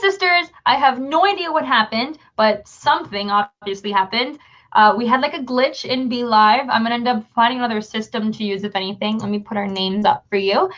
sisters. I have no idea what happened, but something obviously happened. We had like a glitch in Be Live. I'm gonna end up finding another system to use, if anything. Let me put our names up for you.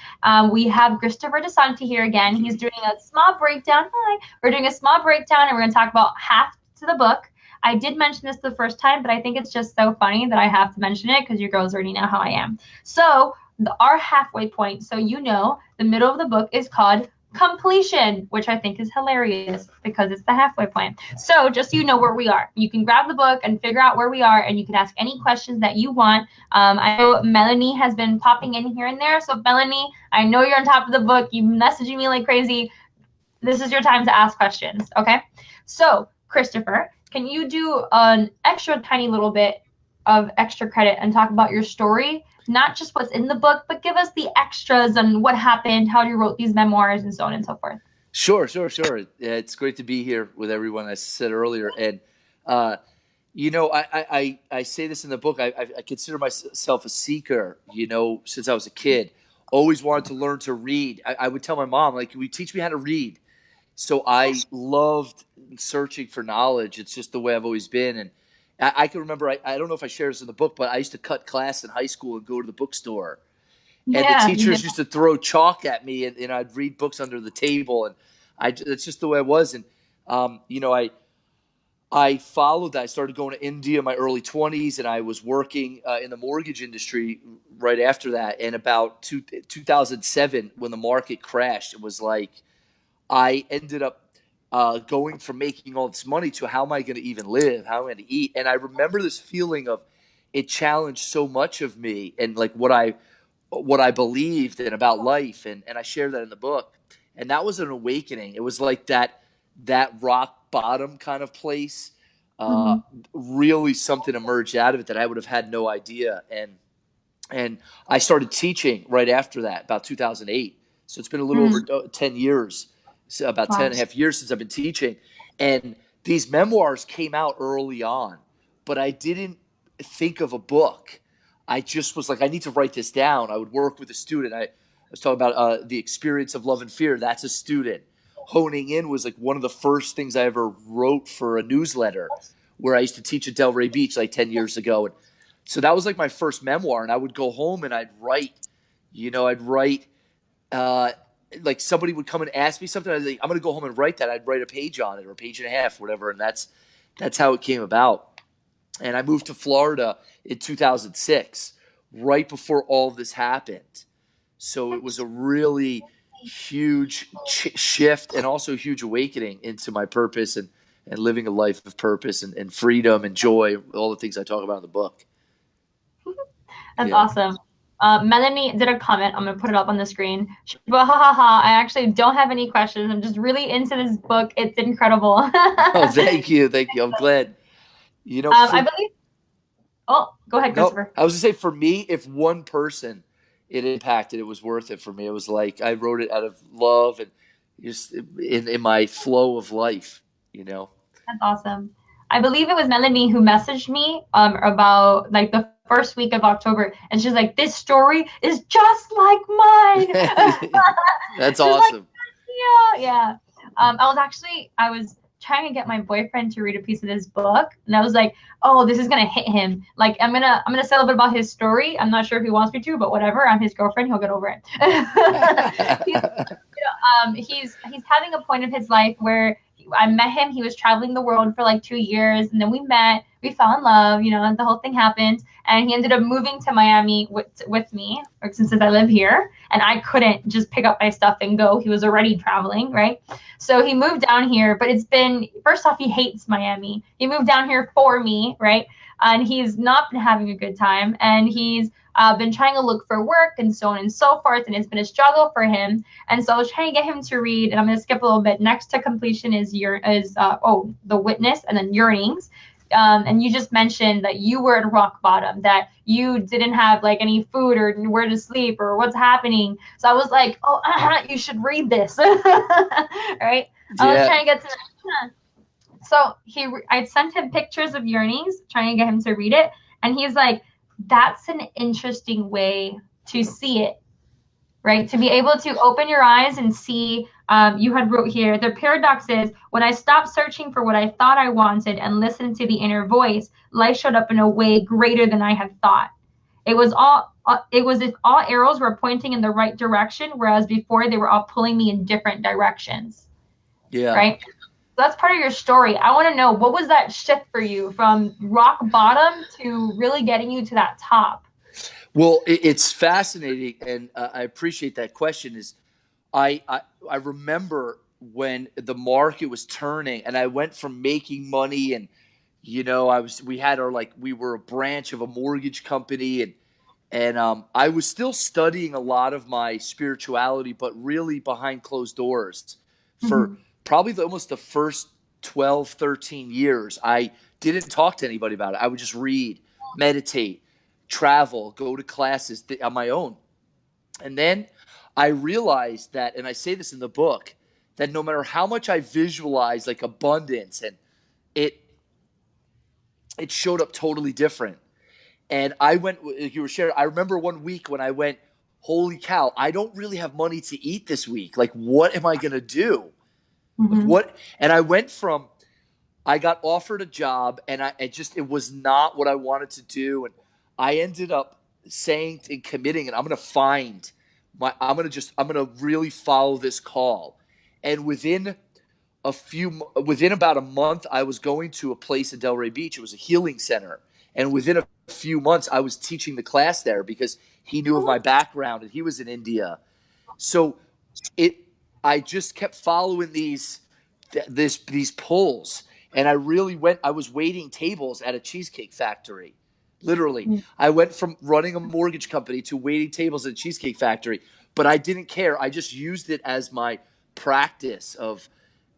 We have Christopher DeSanti here again. He's doing a small breakdown. Hi. We're doing a small breakdown, and we're gonna talk about half to the book. I did mention this the first time, but I think it's just so funny that I have to mention it because you girls already know how I am. So our halfway point, so you know, the middle of the book is called completion, which I think is hilarious because it's the halfway point. So just so you know where we are, you can grab the book and figure out where we are, and you can ask any questions that you want. I know Melanie has been popping in here and there. So Melanie, I know you're on top of the book. You're messaging me like crazy. This is your time to ask questions, okay? So Christopher, can you do an extra tiny little bit of extra credit and talk about your story? Not just what's in the book, but give us the extras and what happened, how you wrote these memoirs, and so on and so forth. Sure. It's great to be here with everyone, as I said earlier. And, you know, I say this in the book. I consider myself a seeker, you know, since I was a kid. Always wanted to learn to read. I would tell my mom, like, will you teach me how to read? So I loved searching for knowledge. It's just the way I've always been. And I can remember, I don't know if I shared this in the book, but I used to cut class in high school and go to the bookstore. And the teachers used to throw chalk at me, and I'd read books under the table. And that's just the way I was. And, you know, I followed that. I started going to India in my early 20s, and I was working in the mortgage industry right after that. And about 2007, when the market crashed, it was like I ended up going from making all this money to how am I going to even live? How am I going to eat? And I remember this feeling of it challenged so much of me and like what I believed in about life. And I share that in the book. And that was an awakening. It was like that rock bottom kind of place. Really something emerged out of it that I would have had no idea. And I started teaching right after that, about 2008. So it's been a little over 10 years. So about 10 and a half years since I've been teaching. And these memoirs came out early on, but I didn't think of a book. I just was like, I need to write this down. I would work with a student. I was talking about The Experience of Love and Fear. That's a student. Honing In was like one of the first things I ever wrote for a newsletter where I used to teach at Delray Beach like 10 years ago. And so that was like my first memoir. And I would go home and I'd write, like somebody would come and ask me something. I'd like, I'm going to go home and write that. I'd write a page on it or a page and a half, whatever. And that's how it came about. And I moved to Florida in 2006, right before all this happened. So it was a really huge shift and also a huge awakening into my purpose and living a life of purpose and freedom and joy, all the things I talk about in the book. That's awesome. Melanie did a comment. I'm going to put it up on the screen. She goes, I actually don't have any questions. I'm just really into this book. It's incredible. Oh, thank you. I'm glad. You know, I believe. Oh, go ahead, Christopher. I was going to say, for me, if one person it impacted, it was worth it for me. It was like I wrote it out of love and just in my flow of life, you know. That's awesome. I believe it was Melanie who messaged me about like the first week of October, and she's like, "This story is just like mine." That's awesome. Like, yeah. I was trying to get my boyfriend to read a piece of this book, and I was like, "Oh, this is gonna hit him. Like, I'm gonna say a little bit about his story. I'm not sure if he wants me to, but whatever. I'm his girlfriend. He'll get over it." He's having a point of his life where I met him. He was traveling the world for like 2 years, and then we met. We fell in love, and the whole thing happened. And he ended up moving to Miami with me, since I live here. And I couldn't just pick up my stuff and go. He was already traveling, right? So he moved down here. But it's been, first off, he hates Miami. He moved down here for me, right? And he's not been having a good time. And he's been trying to look for work and so on and so forth. And it's been a struggle for him. And so I was trying to get him to read. And I'm going to skip a little bit. Next to completion is The Witness, and then Yearnings. And you just mentioned that you were at rock bottom, that you didn't have like any food or where to sleep or what's happening. So I was like, you should read this. Right? Yeah. I was trying to get to that. So I sent him pictures of Yearnings, trying to get him to read it. And he's like, that's an interesting way to see it, right? To be able to open your eyes and see You had wrote here, the paradox is when I stopped searching for what I thought I wanted and listened to the inner voice, life showed up in a way greater than I had thought. It was if all arrows were pointing in the right direction, whereas before they were all pulling me in different directions. Yeah. Right? So that's part of your story. I want to know, what was that shift for you from rock bottom to really getting you to that top? Well, it's fascinating, and I appreciate that question. I remember when the market was turning, and I went from making money, and we were a branch of a mortgage company, and I was still studying a lot of my spirituality, but really behind closed doors for Mm-hmm. probably almost the first 12, 13 years. I didn't talk to anybody about it. I would just read, meditate, travel, go to classes on my own. And then I realized that, and I say this in the book, that no matter how much I visualize like abundance, and it it showed up totally different. And I went, like you were sharing, I remember one week when I went, holy cow, I don't really have money to eat this week. Like, what am I going to do? Like, Mm-hmm. what? And I went from, I got offered a job, and it was not what I wanted to do. And I ended up saying and committing, and I'm going to really follow this call. And within about a month, I was going to a place in Delray Beach. It was a healing center. And within a few months, I was teaching the class there because he knew of my background and he was in India. So it, I just kept following these pulls. And I was waiting tables at a cheesecake factory. Literally, I went from running a mortgage company to waiting tables at a cheesecake factory, but I didn't care. I just used it as my practice of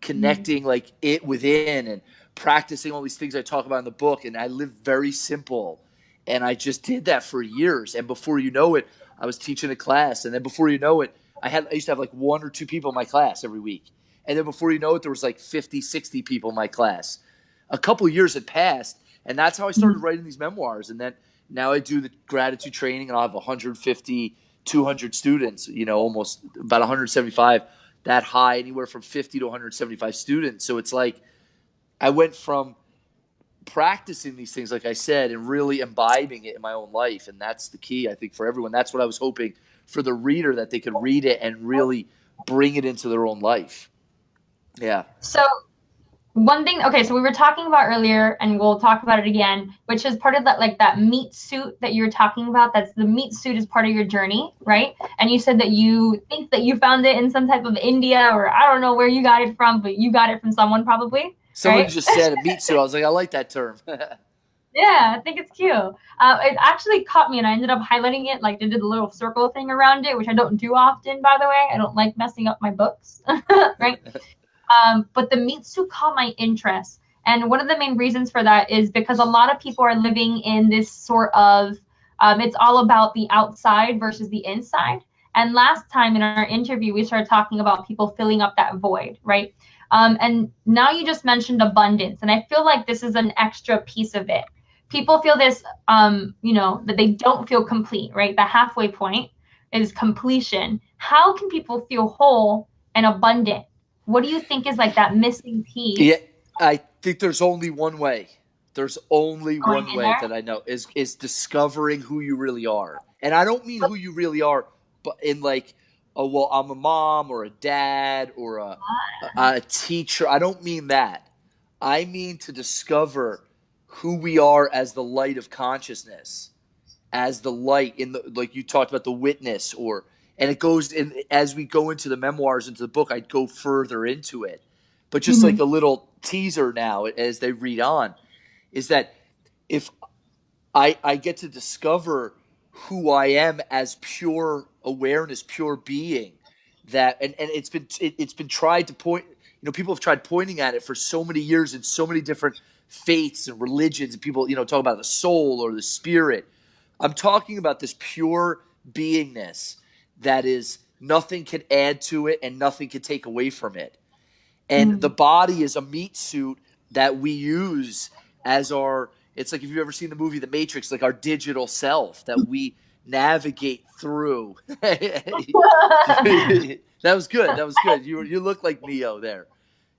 connecting like it within and practicing all these things I talk about in the book. And I live very simple. And I just did that for years. And before you know it, I was teaching a class. And then before you know it, I used to have like one or two people in my class every week. And then before you know it, there was like 50, 60 people in my class. A couple of years had passed. And that's how I started writing these memoirs. And then now I do the gratitude training, and I'll have 150, 200 students, almost about 175, that high, anywhere from 50 to 175 students. So it's like I went from practicing these things, like I said, and really imbibing it in my own life. And that's the key, I think, for everyone. That's what I was hoping for the reader, that they could read it and really bring it into their own life. Yeah. So one thing, okay, so we were talking about earlier, and we'll talk about it again, which is part of that, like that meat suit that you're talking about. That's the meat suit is part of your journey, right? And you said that you think that you found it in some type of India, or I don't know where you got it from, but you got it from someone probably, Someone right? just said a meat suit. I was like, I like that term. Yeah, I think it's cute. It actually caught me, and I ended up highlighting it. Like, I did a little circle thing around it, which I don't do often, by the way. I don't like messing up my books, right? But the meat suit caught my interest. And one of the main reasons for that is because a lot of people are living in this sort of, it's all about the outside versus the inside. And last time in our interview, we started talking about people filling up that void, right? And now you just mentioned abundance. And I feel like this is an extra piece of it. People feel this, that they don't feel complete, right? The halfway point is completion. How can people feel whole and abundant? What do you think is like that missing piece? Yeah, I think there's only one way. There's only Going one in way there? that I know is discovering who you really are. And I don't mean who you really are, but in like, oh well, I'm a mom or a dad or a teacher. I don't mean that. I mean to discover who we are as the light of consciousness, as the light in the, like you talked about, the witness, or, and it goes in as we go into the memoirs, into the book, I'd go further into it. But just like Mm-hmm. a little teaser now as they read on, is that if I get to discover who I am as pure awareness, pure being, that and it's been tried to point, people have tried pointing at it for so many years in so many different faiths and religions, and people talk about the soul or the spirit. I'm talking about this pure beingness that is, nothing can add to it and nothing can take away from it. And the Mm-hmm. body is a meat suit that we use as our, it's like if you've ever seen the movie The Matrix, like our digital self that we navigate through. That was good. That was good. You look like Neo there.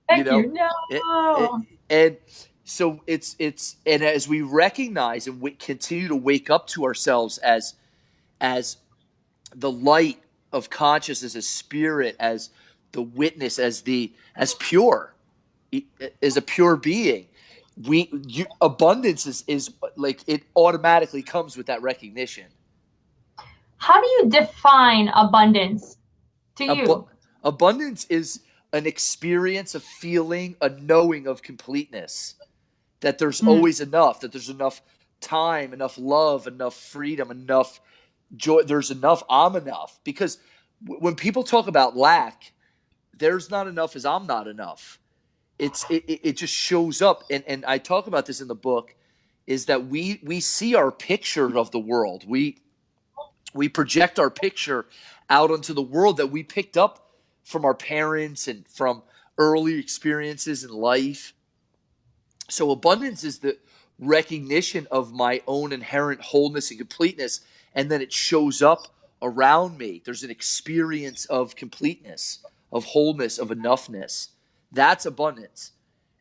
You Thank know, you. it, No. and so and as we recognize and we continue to wake up to ourselves as the light of consciousness, as spirit, as the witness, as pure, as a pure being, abundance is like it automatically comes with that recognition. How do you define abundance to you? Abundance is an experience, a feeling, a knowing of completeness. That there's Mm. always enough. That there's enough time, enough love, enough freedom, enough joy. There's enough. I'm enough. Because when people talk about lack, there's not enough as I'm not enough. It just shows up, and I talk about this in the book. Is that we see our picture of the world. We project our picture out onto the world that we picked up from our parents and from early experiences in life. So abundance is the recognition of my own inherent wholeness and completeness, and then it shows up around me. There's an experience of completeness, of wholeness, of enoughness. That's abundance.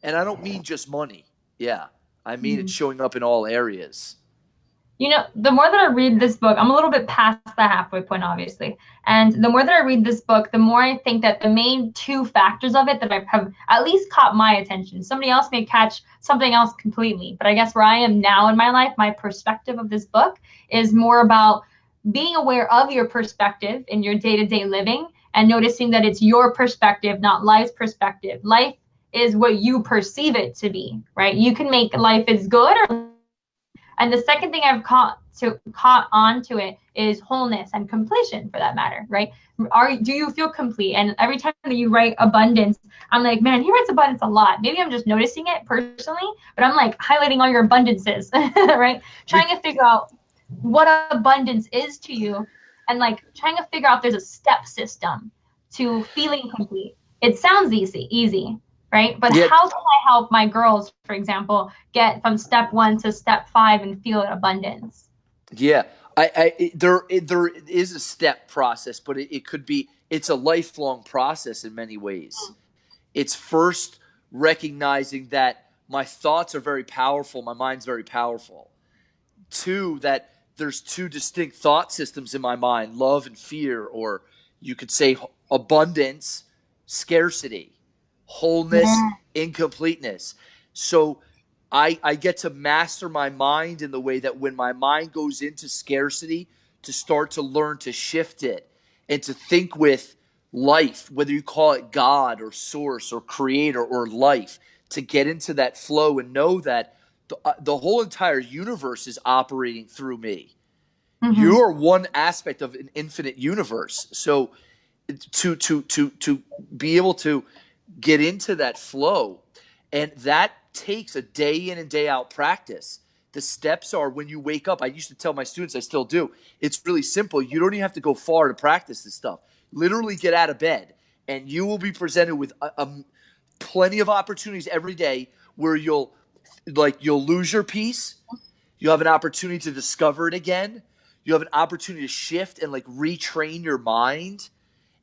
And I don't mean just money. Yeah. I mean it's Mhm. showing up in all areas. You know, the more that I read this book, I'm a little bit past the halfway point, obviously. And the more that I read this book, the more I think that the main two factors of it that have at least caught my attention. Somebody else may catch something else completely. But I guess where I am now in my life, my perspective of this book is more about being aware of your perspective in your day-to-day living and noticing that it's your perspective, not life's perspective. Life is what you perceive it to be, right? You can make life as good or, and the second thing I've caught on to it is wholeness and completion, for that matter, right? Do you feel complete? And every time that you write abundance, I'm like, man, he writes abundance a lot. Maybe I'm just noticing it personally, but I'm like highlighting all your abundances, right? Trying to figure out what abundance is to you, and like trying to figure out there's a step system to feeling complete. It sounds easy, right? But Yeah, how can I help my girls, for example, get from step 1 to step 5 and feel abundance? yeah. There is a step process, but it could be, it's a lifelong process in many ways. It's first recognizing that my thoughts are very powerful, my mind's very powerful. Two, that there's two distinct thought systems in my mind, love and fear, or you could say abundance, scarcity, wholeness, Yeah. incompleteness. So I get to master my mind in the way that when my mind goes into scarcity, to start to learn to shift it and to think with life, whether you call it God or source or creator or life, to get into that flow and know that the whole entire universe is operating through me. Mm-hmm. You're one aspect of an infinite universe. So to be able to get into that flow, and that takes a day in and day out practice. The steps are, when you wake up, I used to tell my students, I still do, it's really simple. You don't even have to go far to practice this stuff. Literally get out of bed and you will be presented with plenty of opportunities every day where you'll lose your peace. You have an opportunity to discover it again. You have an opportunity to shift and like retrain your mind.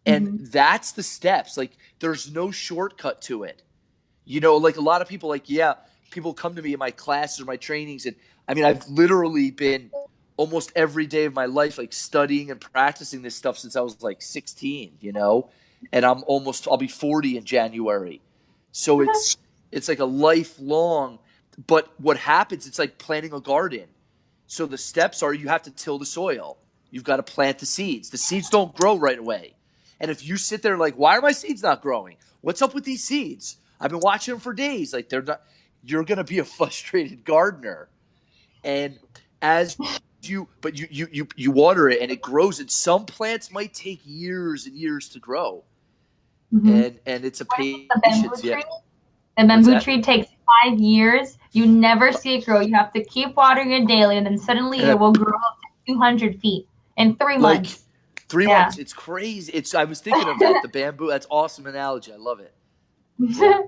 And Mm-hmm. that's the steps. Like there's no shortcut to it. You know, like a lot of people, like, yeah, people come to me in my classes or my trainings. And I mean, I've literally been almost every day of my life, like studying and practicing this stuff since I was like 16, you know, and I'll be 40 in January. So it's like a lifelong, but what happens, it's like planting a garden. So the steps are, you have to till the soil. You've got to plant the seeds. The seeds don't grow right away. And if you sit there like, why are my seeds not growing? What's up with these seeds? I've been watching them for days. Like they're not, you're going to be a frustrated gardener. And as you water it and it grows, and some plants might take years and years to grow. Mm-hmm. And it's a The bamboo patience. Yeah. tree. The What's bamboo that? tree takes 5 years. You never see it grow. You have to keep watering it daily, and then suddenly And it will grow up to 200 feet in 3 like months. 3 months. Yeah. It's crazy. I was thinking of that. The bamboo. That's awesome analogy. I love it. Yeah.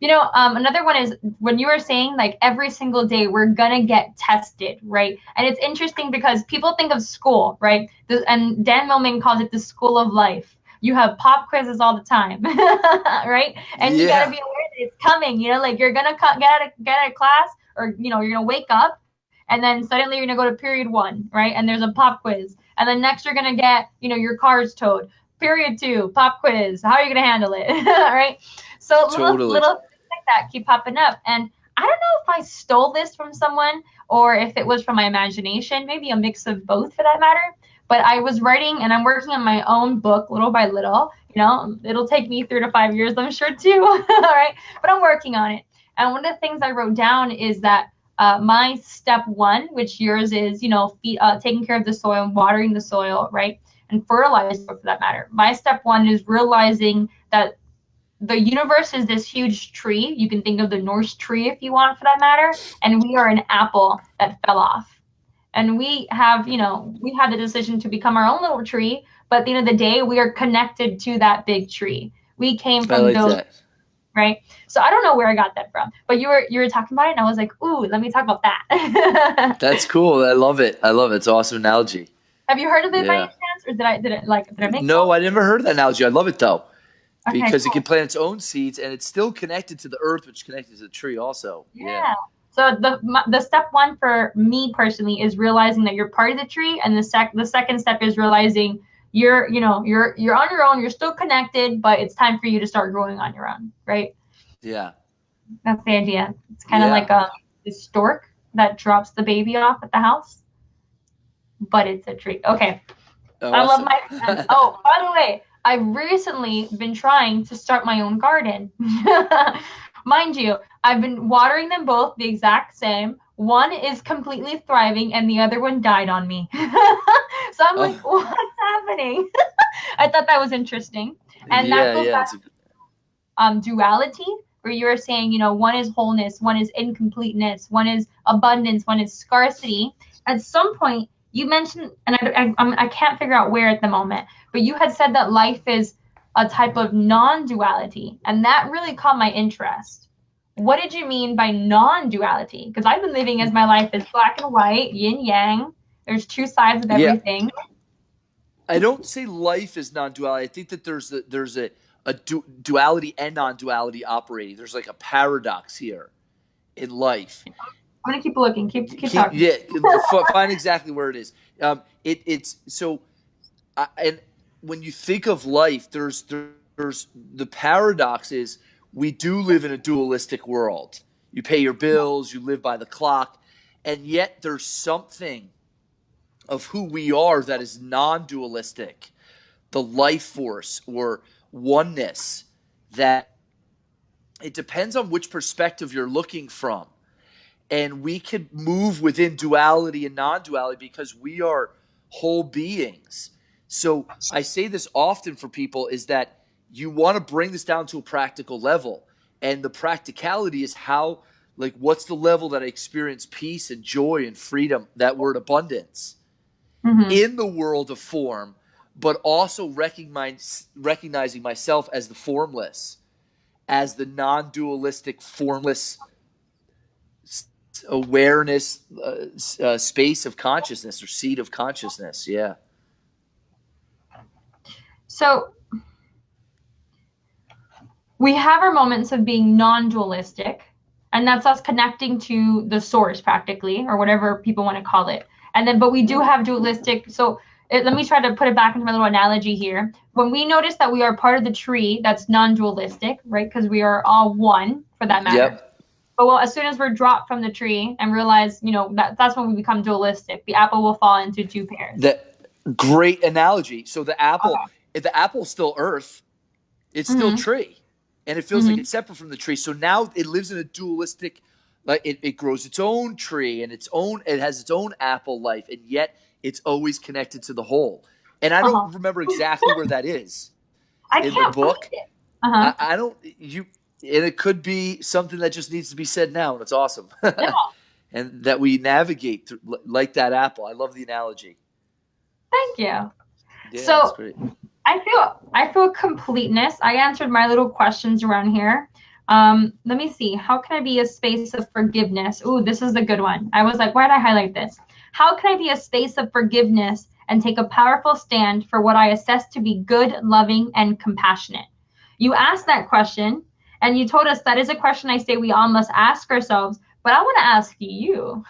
Another one is when you were saying like every single day we're gonna get tested, right? And it's interesting because people think of school, right? And Dan Millman calls it the school of life. You have pop quizzes all the time, right? And you gotta Yeah, be aware that it's coming. Like you're gonna get out of class, or you're gonna wake up, and then suddenly you're gonna go to period one, right? And there's a pop quiz, and then next you're gonna get your car's towed. Period two, pop quiz. How are you gonna handle it, right? So totally. little like that keep popping up. And I don't know if I stole this from someone or if it was from my imagination, maybe a mix of both for that matter. But I was writing and I'm working on my own book little by little. It'll take me 3 to 5 years, I'm sure too. All right. But I'm working on it. And one of the things I wrote down is that my step one, which yours is, taking care of the soil and watering the soil, right? And fertilizer for that matter. My step one is realizing that the universe is this huge tree. You can think of the Norse tree if you want for that matter. And we are an apple that fell off. And we have the decision to become our own little tree. But at the end of the day, we are connected to that big tree. We came I from like those, that. right? So I don't know where I got that from. But you were talking about it and I was like, ooh, let me talk about that. That's cool. I love it. I love it. It's an awesome analogy. Have you heard of it by any Yeah. chance? Or did I make No, I never heard of that analogy. I love it though, okay, because it cool. can plant its own seeds and it's still connected to the earth, which is connected to the tree also. Yeah. Yeah. So the step one for me personally is realizing that you're part of the tree, and the second step is realizing you're on your own. You're still connected, but it's time for you to start growing on your own, right? Yeah. That's the idea. It's kind of like Yeah. a stork that drops the baby off at the house, but it's a tree. Okay. I love Awesome. my plants. Oh, by the way, I've recently been trying to start my own garden. Mind you, I've been watering them both the exact same. One is completely thriving and the other one died on me. So I'm like, Oh, what's happening? I thought that was interesting. And that yeah, goes yeah. back duality, where you were saying, one is wholeness, one is incompleteness, one is abundance, one is scarcity. At some point, you mentioned, and I can't figure out where at the moment, but you had said that life is a type of non-duality, and that really caught my interest. What did you mean by non-duality? Because I've been living as my life is black and white, yin yang. There's two sides of Yeah. everything. I don't say life is non-duality. I think that there's a duality and non-duality operating. There's like a paradox here in life. I'm gonna keep looking. Keep Keep talking. yeah, find exactly where it is. It's so and when you think of life, there's the paradox is we do live in a dualistic world. You pay your bills, you live by the clock, and yet there's something of who we are that is non-dualistic, the life force or oneness that it depends on which perspective you're looking from. And we can move within duality and non-duality because we are whole beings. So I say this often for people is that you want to bring this down to a practical level. And the practicality is how, like, what's the level that I experience peace and joy and freedom, that word abundance, Mm-hmm. in the world of form, but also recognizing myself as the formless, as the non-dualistic, formless awareness, space of consciousness or seed of consciousness. Yeah. So we have our moments of being non-dualistic, and that's us connecting to the source practically, or whatever people want to call it. And then but we do have dualistic. So let me try to put it back into my little analogy here. When we notice that we are part of the tree, that's non-dualistic, right? Because we are all one for that matter. Yep. But well, as soon as we're dropped from the tree and realize, that's when we become dualistic. The apple will fall into two pairs. That great analogy. So the apple, Okay. if the apple's still earth, it's still Mm-hmm. tree, and it feels like Mm-hmm. it's separate from the tree. So now it lives in a dualistic, like it grows its own tree and it has its own apple life, and yet it's always connected to the whole. And I Uh-huh. don't remember exactly where that is I in the can't find book. it. Uh-huh. I don't you, and it could be something that just needs to be said now, and it's awesome. Yeah. And that we navigate through, like that apple. I love the analogy. Thank you. Yeah, that's So great. I feel completeness. I answered my little questions around here. Let me see. How can I be a space of forgiveness? Ooh, this is a good one. I was like, why did I highlight this? How can I be a space of forgiveness and take a powerful stand for what I assess to be good, loving, and compassionate? You asked that question, and you told us that is a question I say we all must ask ourselves. But I want to ask you,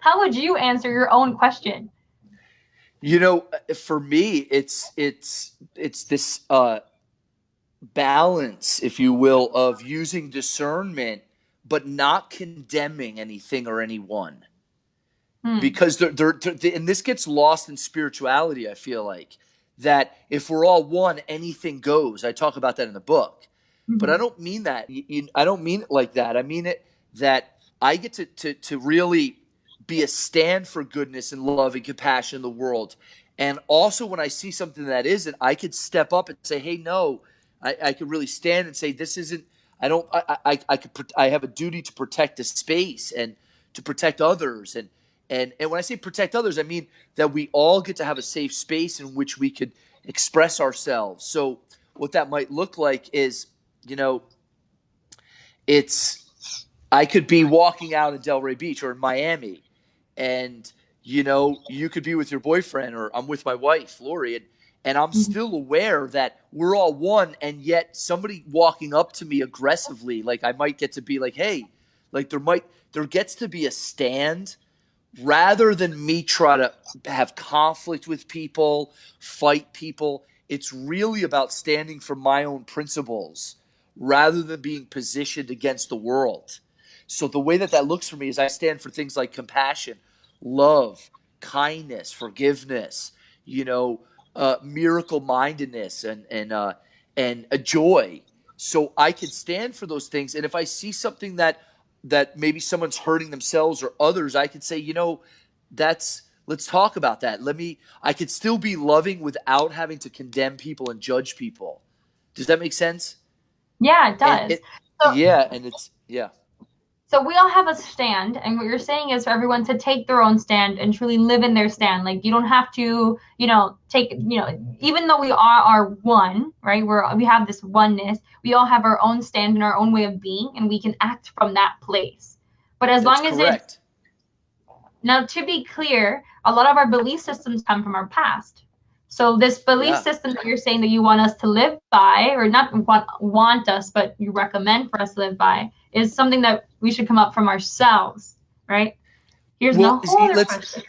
how would you answer your own question? You know, for me, it's this balance, if you will, of using discernment but not condemning anything or anyone. Hmm. Because and this gets lost in spirituality, I feel like, that if we're all one, anything goes. I talk about that in the book, but I Mhm. don't mean that. I don't mean it like that. I mean it that I get to really be a stand for goodness and love and compassion in the world. And also, when I see something that isn't, I could step up and say, "Hey, no." I could really stand and say, "This isn't." I don't. I could. I have a duty to protect the space and to protect others. And when I say protect others, I mean that we all get to have a safe space in which we could express ourselves. So what that might look like is, you know, it's I could be walking out in Delray Beach or in Miami, and you could be with your boyfriend, or I'm with my wife, Lori, and I'm Mhm. still aware that we're all one, and yet somebody walking up to me aggressively, like I might get to be like, hey, like there gets to be a stand rather than me try to have conflict with people, fight people. It's really about standing for my own principles rather than being positioned against the world. So the way that that looks for me is I stand for things like compassion, love, kindness, forgiveness, miracle mindedness, and a joy. So I can stand for those things, and if I see something that maybe someone's hurting themselves or others, I could say, that's let's talk about that. I could still be loving without having to condemn people and judge people. Does that make sense? Yeah, it And does. it, So, yeah, and it's, yeah, so we all have a stand, and what you're saying is for everyone to take their own stand and truly live in their stand. Like you don't have to, take, even though we are one, right? We have this oneness. We all have our own stand and our own way of being, and we can act from that place. But as that's long as it's correct. now, to be clear, a lot of our belief systems come from our past. So this belief Yeah. system that you're saying that you want us to live by, or not want us, but you recommend for us to live by, is something that we should come up from ourselves, right? Here's Well, no whole other let's question.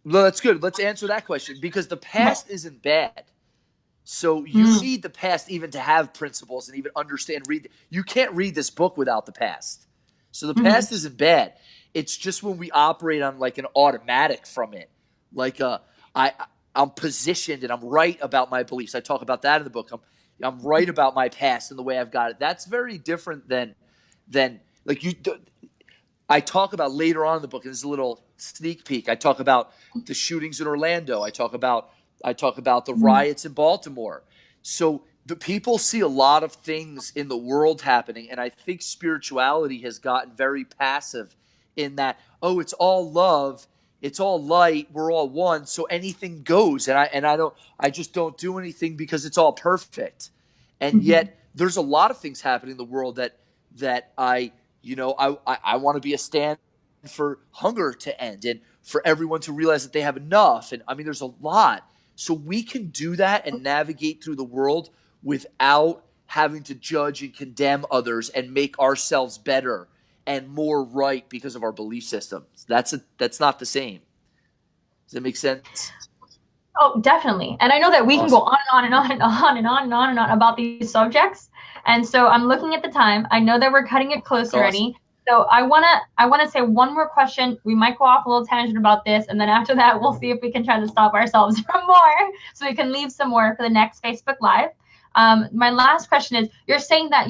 well, that's good. Let's answer that question because the Okay. past isn't bad. So you Mm, need the past even to have principles and even understand. You can't read this book without the past. So the mhm, past isn't bad. It's just when we operate on like an automatic from it, like I I'm positioned and I'm right about my beliefs. I talk about that in the book. I'm right about my past and the way I've got it. That's very different than like you. I talk about later on in the book, and this is a little sneak peek. I talk about the shootings in Orlando. I talk about the mm, riots in Baltimore. So the people see a lot of things in the world happening, and I think spirituality has gotten very passive in that, oh, it's all love, it's all light, we're all one, so anything goes. And I just don't do anything because it's all perfect. And mhm. yet there's a lot of things happening in the world that I want to be a stand for hunger to end and for everyone to realize that they have enough. And I mean, there's a lot. So we can do that and navigate through the world without having to judge and condemn others and make ourselves better and more right because of our belief systems. That's not the same. Does that make sense? Oh, definitely. And I know that we can go Awesome. on and on and on and on and on and on and on about these subjects. And so I'm looking at the time. I know that we're cutting it close Awesome. already. So I wanna say one more question. We might go off a little tangent about this, and then after that, we'll see if we can try to stop ourselves from more, so we can leave some more for the next Facebook Live. My last question is: you're saying that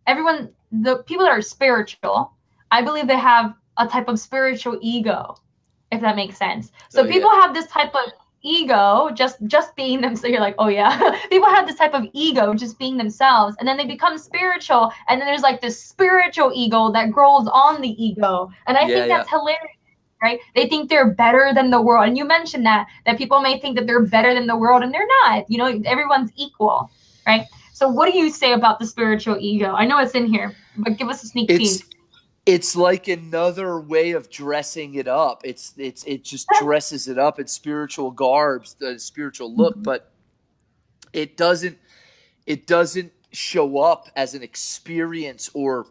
everyone, the people that are spiritual, I believe they have a type of spiritual ego, if that makes sense. Oh So yeah. people have this type of ego just being them. So you're like, oh yeah, people have this type of ego just being themselves, and then they become spiritual, and then there's like this spiritual ego that grows on the ego, and I Yeah, think yeah. that's hilarious. Right? They think they're better than the world, and you mentioned that people may think that they're better than the world, and they're not. Everyone's equal, right? So what do you say about the spiritual ego? I know it's in here, but give us a sneak peek. It's like another way of dressing it up. It just dresses it up in spiritual garbs, the spiritual look, but it doesn't show up as an experience or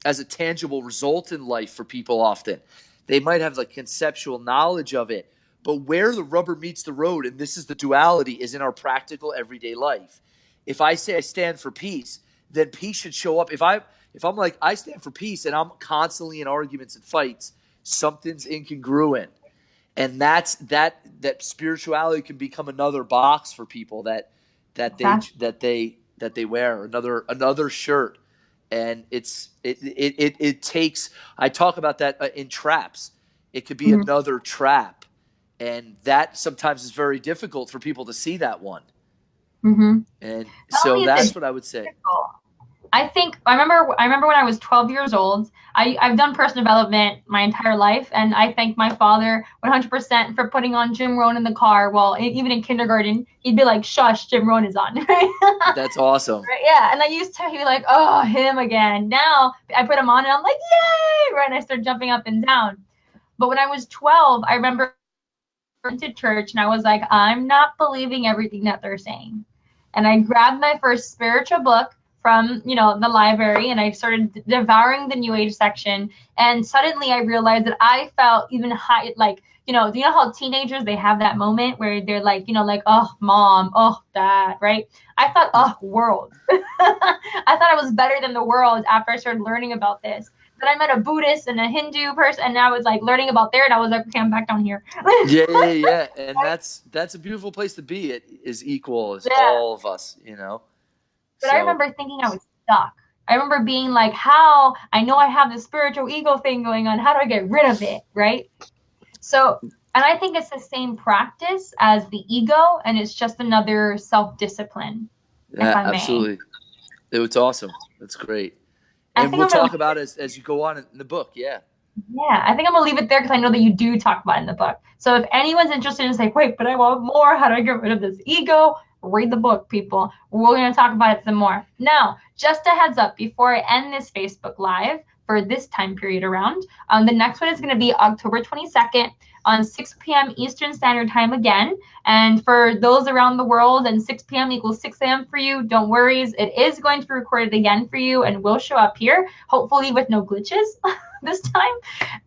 as a tangible result in life for people often. They might have like conceptual knowledge of it, but where the rubber meets the road, and this is the duality, is in our practical everyday life. If I say I stand for peace, then peace should show up. If I'm like, I stand for peace and I'm constantly in arguments and fights, something's incongruent. And that spirituality can become another box for people that they wear, another shirt. And it takes, I talk about that in traps. It could be another trap. And that sometimes is very difficult for people to see that one. And so that's what I would say. I remember when I was 12 years old, I've done personal development my entire life, and I thank my father 100% for putting on Jim Rohn in the car. Well, even in kindergarten, he'd be like, shush, Jim Rohn is on. That's awesome. Right? Yeah, and he'd be like, oh, him again. Now I put him on and I'm like, yay, right? And I start jumping up and down. But when I was 12, I remember went to church and I was like, I'm not believing everything that they're saying. And I grabbed my first spiritual book from, the library, and I started devouring the New Age section. And suddenly I realized that I felt even high, like, do you know how teenagers, they have that moment where they're like, like, oh, mom, oh, dad, right? I thought, oh, world. I thought I was better than the world after I started learning about this. Then I met a Buddhist and a Hindu person, and I was like learning about there, and I was like, okay, I'm back down here. Yeah. And that's a beautiful place to be. It is equal as all of us, But I remember thinking I was stuck. I remember being like, how? I know I have this spiritual ego thing going on. How do I get rid of it, right? So, and I think it's the same practice as the ego, and it's just another self-discipline. Yeah, absolutely. It's awesome. That's great. And we'll talk about it as you go on in the book. Yeah. Yeah, I think I'm going to leave it there because I know that you do talk about it in the book. So if anyone's interested in saying, wait, but I want more, how do I get rid of this ego? Read the book, people. We're going to talk about it some more. Now, just a heads up before I end this Facebook Live for this time period around, the next one is going to be October 22nd on 6 p.m. Eastern Standard Time again. And for those around the world, and 6 p.m. equals 6 a.m. for you, don't worry. It is going to be recorded again for you and will show up here, hopefully with no glitches this time.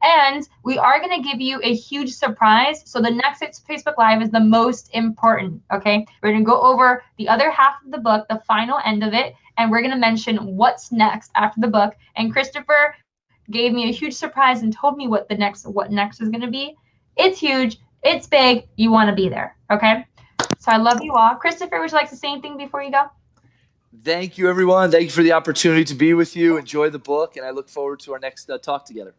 And we are going to give you a huge surprise. So the next Facebook Live is the most important, okay? We're going to go over the other half of the book, the final end of it, and we're going to mention what's next after the book. And Christopher gave me a huge surprise and told me what next is going to be. It's huge. It's big. You want to be there, okay? So I love you all. Christopher, would you like to say anything before you go? Thank you, everyone. Thank you for the opportunity to be with you. Enjoy the book, and I look forward to our next talk together.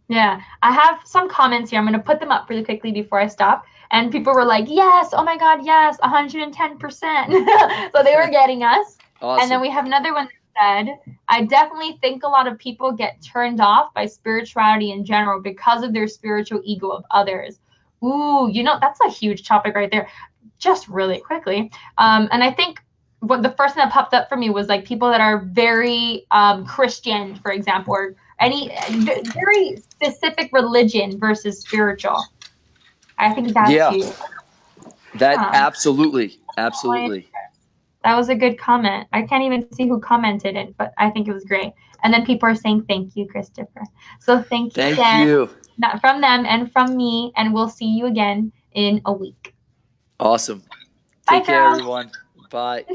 Yeah, I have some comments here. I'm going to put them up really quickly before I stop. And people were like, yes, oh my God, yes, 110%. So they were getting us. Awesome. And then we have another one that said, I definitely think a lot of people get turned off by spirituality in general because of their spiritual ego of others. Ooh, that's a huge topic right there. Just really quickly. And I think what the first thing that popped up for me was like people that are very Christian, for example, or any very specific religion versus spiritual. I think that's huge. That absolutely. That was a good comment. I can't even see who commented it, but I think it was great. And then people are saying thank you, Christopher. So thank you again, from them and from me, and we'll see you again in a week. Awesome. Take care, everyone. Bye.